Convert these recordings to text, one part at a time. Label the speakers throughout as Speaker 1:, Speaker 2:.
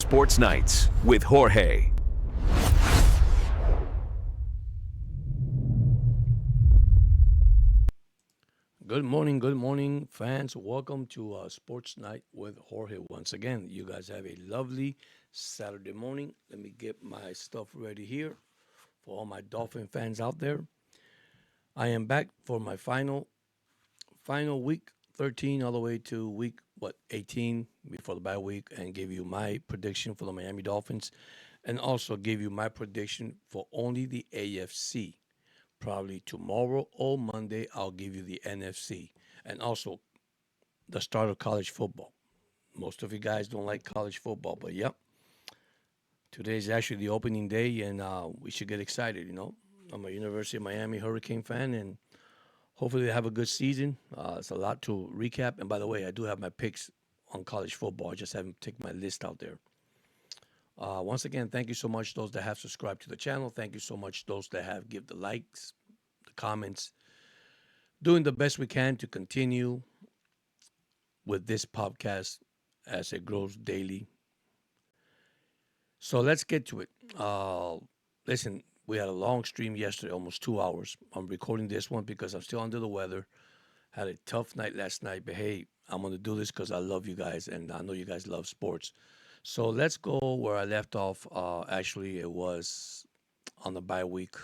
Speaker 1: Sports Nights with Jorge.
Speaker 2: Good morning, fans. Welcome to Sports Night with Jorge. Once again, you guys have a lovely Saturday morning. Let me get my stuff ready here for all my Dolphin fans out there. I am back for my final week 13 all the way to week 18 before the bye week, and give you my prediction for the Miami Dolphins, and also give you my prediction for only the AFC. Probably tomorrow or Monday, I'll give you the NFC and also the start of college football. Most of you guys don't like college football, but yep, today is actually the opening day, and we should get excited. I'm a University of Miami Hurricane fan, and hopefully they have a good season. It's a lot to recap. And by the way, I do have my picks on college football. I just haven't taken my list out there. Once again, thank you so much those that have subscribed to the channel. Thank you so much those that have give the likes, the comments. Doing the best we can to continue with this podcast as it grows daily. So let's get to it. Listen, we had a long stream yesterday, almost 2 hours. I'm recording this one because I'm still under the weather. Had a tough night last night, but hey, I'm going to do this because I love you guys and I know you guys love sports. So let's go where I left off. Actually, it was on the bye week,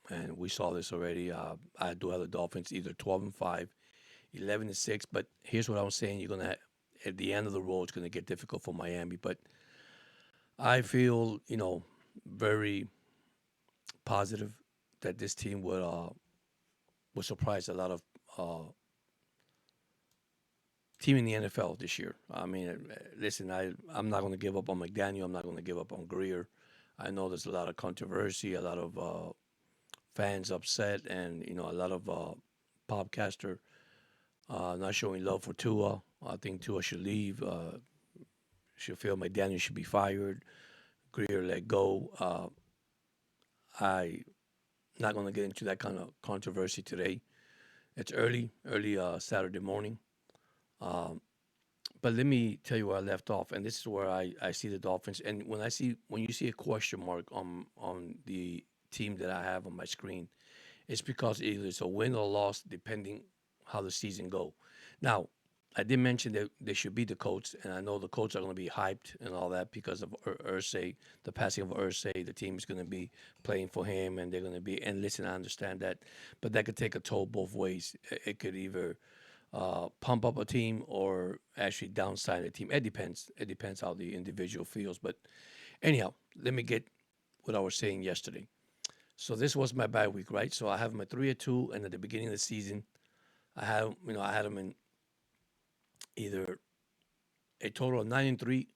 Speaker 2: and we saw this already. I do have the Dolphins either 12-5, 11-6. But here's what I'm saying: you're gonna at the end of the road, it's gonna get difficult for Miami. But I feel very positive that this team would surprise a lot of team in the NFL this year. I mean, listen, I'm not going to give up on McDaniel. I'm not going to give up on Greer. I know there's a lot of controversy, a lot of fans upset, and a lot of podcaster not showing love for Tua. I think Tua should leave. Should feel McDaniel should be fired. Greer let go. I not going to get into that kind of controversy today. It's early Saturday morning. But let me tell you where I left off, and this is where I see the Dolphins. And when you see a question mark on the team that I have on my screen, it's because either it's a win or a loss depending how the season go. Now, I did mention that they should beat the Colts, and I know the Colts are going to be hyped and all that because of Ursay, the passing of Ursay. The team is going to be playing for him, and they're going to be. And listen, I understand that, but that could take a toll both ways. It could either pump up a team or actually downside a team. It depends. It depends how the individual feels. But anyhow, let me get what I was saying yesterday. So this was my bye week, right? So I have my 3-2, and at the beginning of the season, I had them in either a total of 9-3,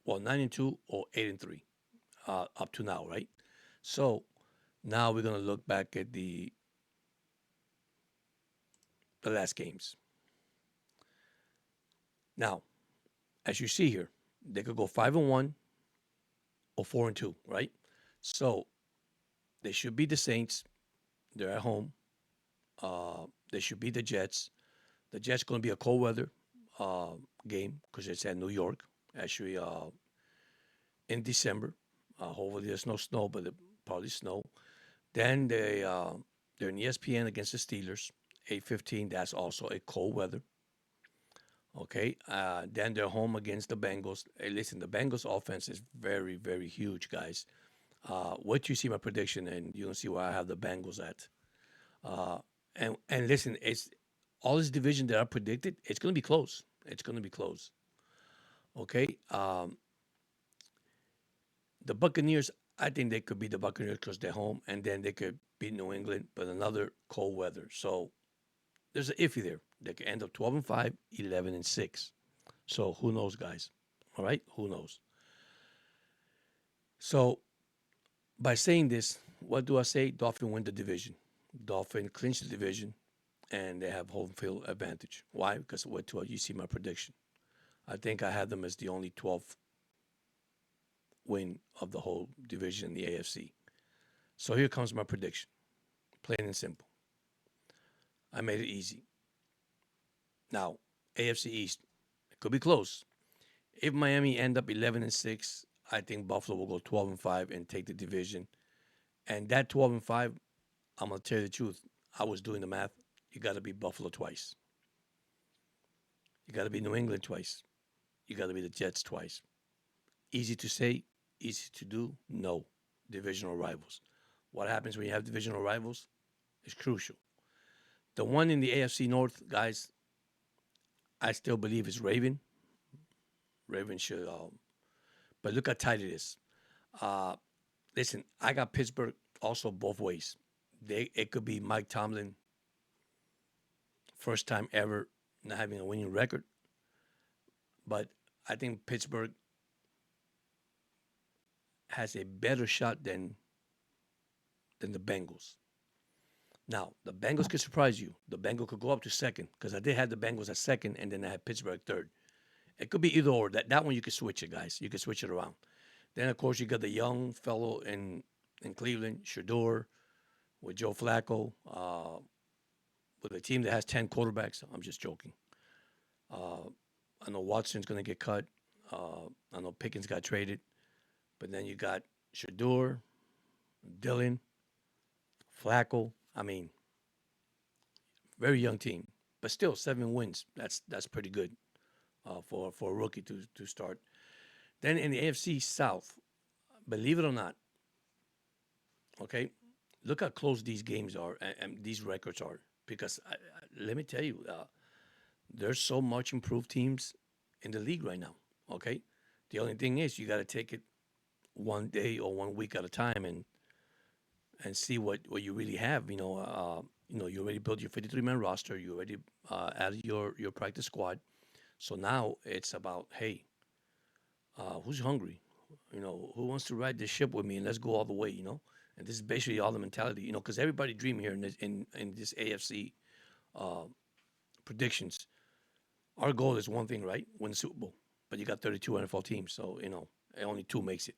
Speaker 2: 9-2, or 8-3, up to now, right? So now we're gonna look back at the last games. Now, as you see here, they could go 5-1 or 4-2, right? So they should beat the Saints. They're at home. They should beat the Jets. The Jets going to be a cold weather game because it's at New York, actually in December. Hopefully there's no snow, but it probably snow. Then they're in ESPN against the Steelers, 8:15. That's also a cold weather. Okay. Then they're home against the Bengals. Hey, listen, the Bengals offense is very, very huge, guys. What you see my prediction, and you can see where I have the Bengals at. And listen, it's all this division that I predicted. It's going to be close. It's going to be close. Okay. The Buccaneers, I think they could beat the Buccaneers because they're home, and then they could beat New England, but another cold weather. So there's an iffy there. They could end up 12-5, 11-6. So who knows, guys? All right, who knows? So by saying this, what do I say? Dolphin win the division. Dolphin clinch the division, and they have home field advantage. Why? Because what you see my prediction. I think I had them as the only 12th win of the whole division in the AFC. So here comes my prediction, plain and simple. I made it easy. Now, AFC East, it could be close. If Miami end up 11-6, I think Buffalo will go 12-5 and take the division. And that 12-5, I'm gonna tell you the truth. I was doing the math. You got to beat Buffalo twice. You got to beat New England twice. You got to beat the Jets twice. Easy to say, easy to do. No, divisional rivals. What happens when you have divisional rivals is crucial. The one in the AFC North, guys, I still believe is Raven. Raven should, but look how tight it is. Uh, Listen, I got Pittsburgh also both ways. It could be Mike Tomlin, first time ever not having a winning record, but I think Pittsburgh has a better shot than the Bengals. Now, the Bengals could surprise you. The Bengals could go up to second because I did have the Bengals at second, and then I had Pittsburgh third. It could be either or. That one you could switch it, guys. You could switch it around. Then of course you got the young fellow in Cleveland, Shador, with Joe Flacco, with a team that has 10 quarterbacks. I'm just joking. Uh, I know Watson's going to get cut. I know Pickens got traded. But then you got Shador, Dillon, Flacco. I mean, very young team, but still 7 wins. That's pretty good for a rookie to start. Then in the AFC South, believe it or not, okay, look how close these games are and these records are. Because let me tell you, there's so much improved teams in the league right now. Okay, the only thing is you got to take it one day or 1 week at a time and see what you really have. You already built your 53-man roster. You already added your practice squad. So now it's about, hey, who's hungry? Who wants to ride this ship with me and let's go all the way? And this is basically all the mentality. Because everybody dream here in this AFC predictions. Our goal is one thing, right? Win the Super Bowl. But you got 32 NFL teams, so only 2 makes it.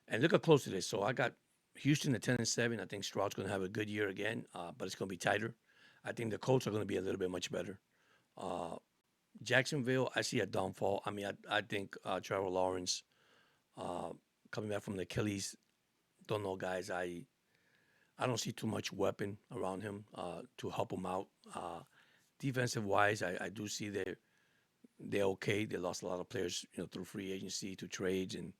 Speaker 2: And look how close it is. So I got Houston at 10-7. I think Stroud's going to have a good year again, but it's going to be tighter. I think the Colts are going to be a little bit much better. Jacksonville, I see a downfall. I mean, I think Trevor Lawrence coming back from the Achilles. Don't know, guys. I don't see too much weapon around him to help him out. Defensive wise, I do see they're okay. They lost a lot of players, through free agency to trades and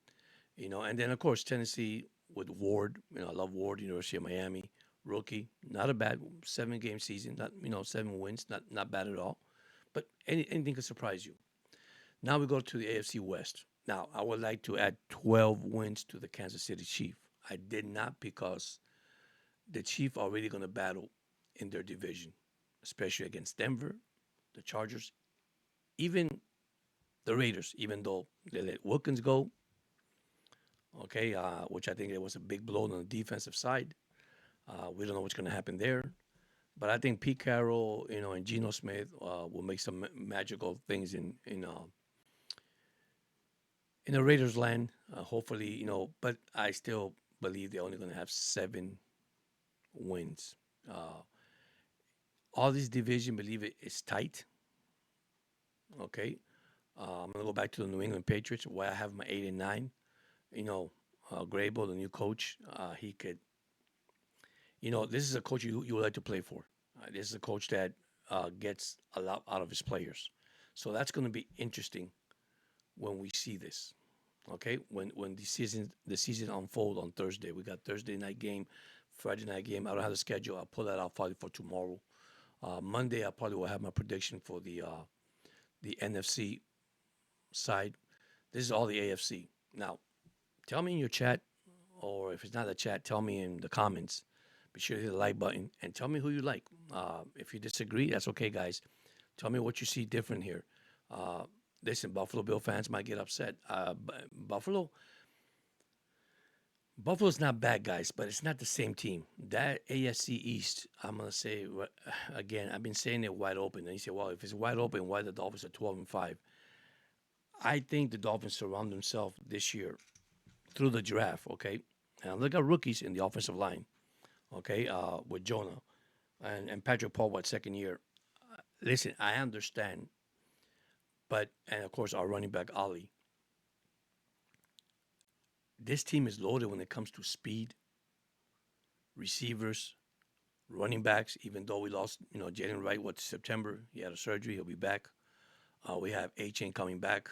Speaker 2: then of course Tennessee with Ward. I love Ward, University of Miami, rookie, not a bad 7-game season. Not 7 wins, not bad at all. But anything could surprise you. Now we go to the AFC West. Now I would like to add 12 wins to the Kansas City Chiefs. I did not because the Chiefs are really going to battle in their division, especially against Denver, the Chargers, even the Raiders, even though they let Wilkins go, okay, which I think it was a big blow on the defensive side. We don't know what's going to happen there. But I think Pete Carroll, and Geno Smith will make some magical things in the Raiders' land. Hopefully, but I still believe they're only going to have 7 wins. All this division, believe it, is tight. Okay, I'm gonna go back to the New England Patriots, where I have my 8-9. Grable, the new coach, he could. This is a coach you would like to play for. This is a coach that gets a lot out of his players. So that's going to be interesting when we see this. Okay, when the season unfold on Thursday, we got Thursday night game, Friday night game. I don't have the schedule. I'll pull that out probably for tomorrow. Monday, I probably will have my prediction for the NFC side. This is all the AFC. Now, tell me in your chat, or if it's not a chat, tell me in the comments. Be sure to hit the like button and tell me who you like. If you disagree, that's okay, guys. Tell me what you see different here. Listen, Buffalo Bill fans might get upset. Buffalo's not bad, guys, but it's not the same team. That AFC East, I'm going to say, again, I've been saying it wide open. And you say, well, if it's wide open, why the Dolphins are 12-5? I think the Dolphins surround themselves this year through the draft, okay? And look at rookies in the offensive line, okay, with Jonah. and Patrick Paul, what, second year? Listen, I understand, but and of course our running back Ali. This team is loaded when it comes to speed, receivers, running backs. Even though we lost, Jalen Wright, what, September? He had a surgery. He'll be back. We have A Chain coming back.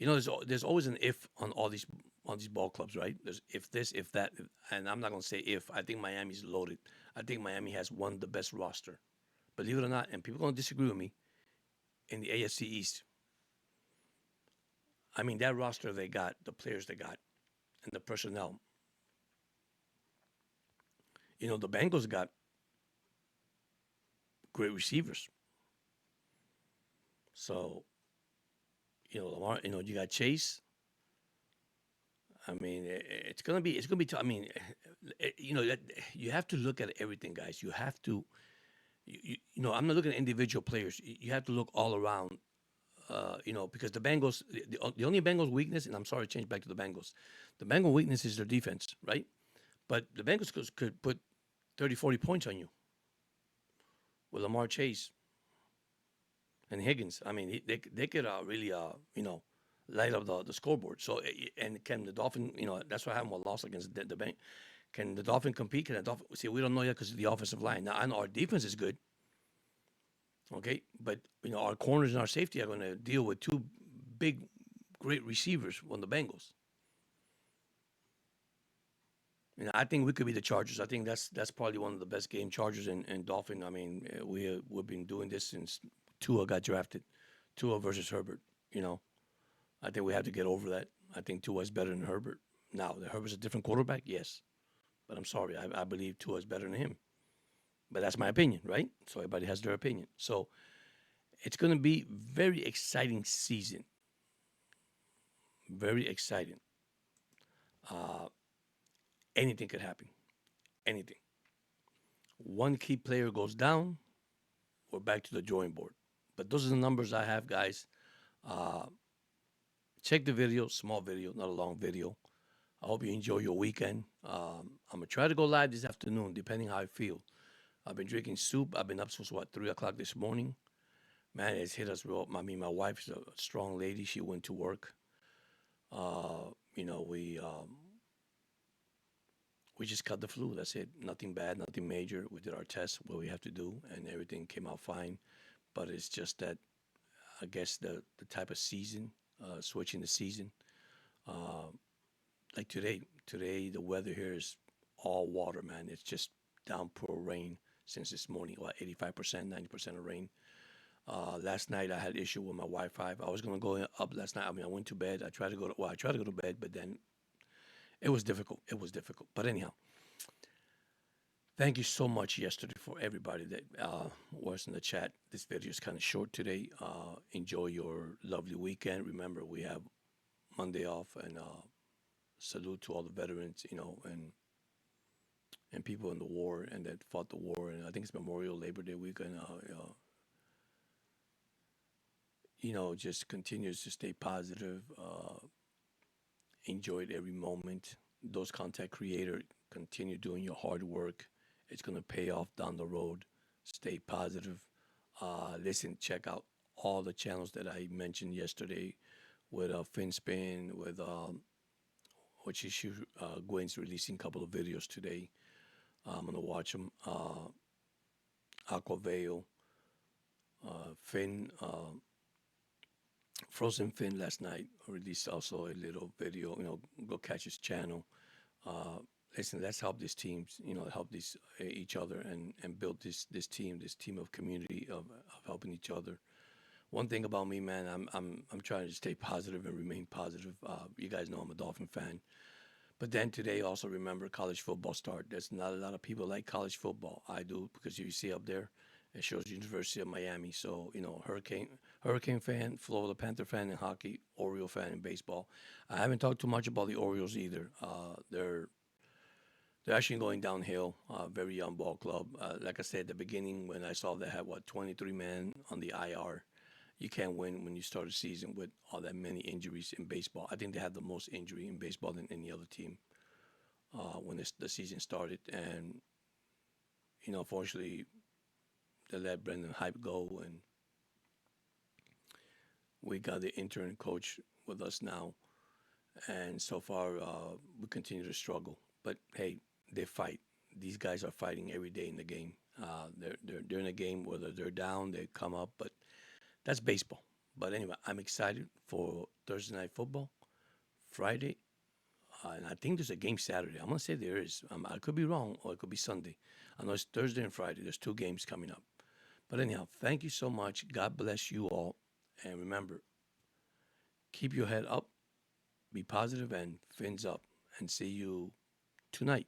Speaker 2: There's always an if on these ball clubs, right? There's if this, if that, and I'm not gonna say if. I think Miami's loaded. I think Miami has one of the best roster. Believe it or not, and people are gonna disagree with me in the AFC East. I mean, that roster they got, the players they got, and the personnel. The Bengals got great receivers. So, Lamar, you got Chase. I mean, it's gonna be. I mean, you have to look at everything, guys. You have to, I'm not looking at individual players. You have to look all around. Because the Bengals, the only Bengals weakness, and I'm sorry, to change back to the Bengals. The Bengal weakness is their defense, right? But the Bengals could put 30, 40 points on you with Lamar Chase and Higgins. I mean, they could really, light up the scoreboard. So, and can the Dolphin, that's why I have a loss against the bank. Can the Dolphin compete? Can the Dolphin, see, we don't know yet because of the offensive line. Now, I know our defense is good, okay? But, our corners and our safety are going to deal with two big, great receivers on the Bengals. I think we could be the Chargers. I think that's probably one of the best game, Chargers and Dolphin. I mean, we've been doing this since Tua got drafted. Tua versus Herbert, I think we have to get over that. I think Tua is better than Herbert. Now, Herbert's a different quarterback, yes. But I'm sorry, I believe Tua is better than him. But that's my opinion, right? So everybody has their opinion. So it's going to be very exciting season. Very exciting. Anything could happen. Anything. One key player goes down, we're back to the drawing board. But those are the numbers I have, guys. Check the video, small video, not a long video. I hope you enjoy your weekend. I'm gonna try to go live this afternoon, depending how I feel. I've been drinking soup. I've been up since 3 o'clock this morning. Man, it's hit us real. I mean, my wife's a strong lady. She went to work. We just got the flu. That's it. Nothing bad, nothing major. We did our tests, what we have to do, and everything came out fine. But it's just that I guess the type of season, switching the season. Like today the weather here is all water, man. It's just downpour rain since this morning. 85%, 90% of rain. Last night I had issue with my Wi-Fi. I was gonna go up last night. I mean, I went to bed. I tried to go to bed, but then it was difficult. It was difficult. But anyhow, thank you so much yesterday for everybody that was in the chat. This video is kind of short today. Enjoy your lovely weekend. Remember, we have Monday off, and salute to all the veterans, and people in the war and that fought the war. And I think it's Memorial Labor Day weekend. Just continues to stay positive. Enjoyed every moment. Those content creators, continue doing your hard work. It's going to pay off down the road. Stay positive. Listen, check out all the channels that I mentioned yesterday with FinSpin, with Gwen's releasing a couple of videos today. I'm going to watch them. Aquavale, Finn, Frozen Finn last night released also a little video. Go catch his channel. Listen, let's help these teams. Help these each other and build this team of community of helping each other. One thing about me, man, I'm trying to stay positive and remain positive. You guys know I'm a Dolphin fan. But then today, also remember college football start. There's not a lot of people like college football. I do, because you see up there, it shows University of Miami. So, Hurricane fan, Florida Panther fan in hockey, Oriole fan in baseball. I haven't talked too much about the Orioles either. They're actually going downhill. Very young ball club. Like I said at the beginning, when I saw they had 23 men on the IR. You can't win when you start a season with all that many injuries in baseball. I think they had the most injury in baseball than any other team when the season started. And Unfortunately, they let Brendan Hype go, and we got the intern coach with us now. And so far, we continue to struggle. But hey, they fight. These guys are fighting every day in the game. They're in a game, whether they're down, they come up. But that's baseball. But anyway, I'm excited for Thursday night football, Friday, and I think there's a game Saturday. I'm gonna say there is. I could be wrong, or it could be Sunday. I know it's Thursday and Friday. There's two games coming up. But anyhow, thank you so much. God bless you all, and remember, keep your head up, be positive, and fins up. And see you tonight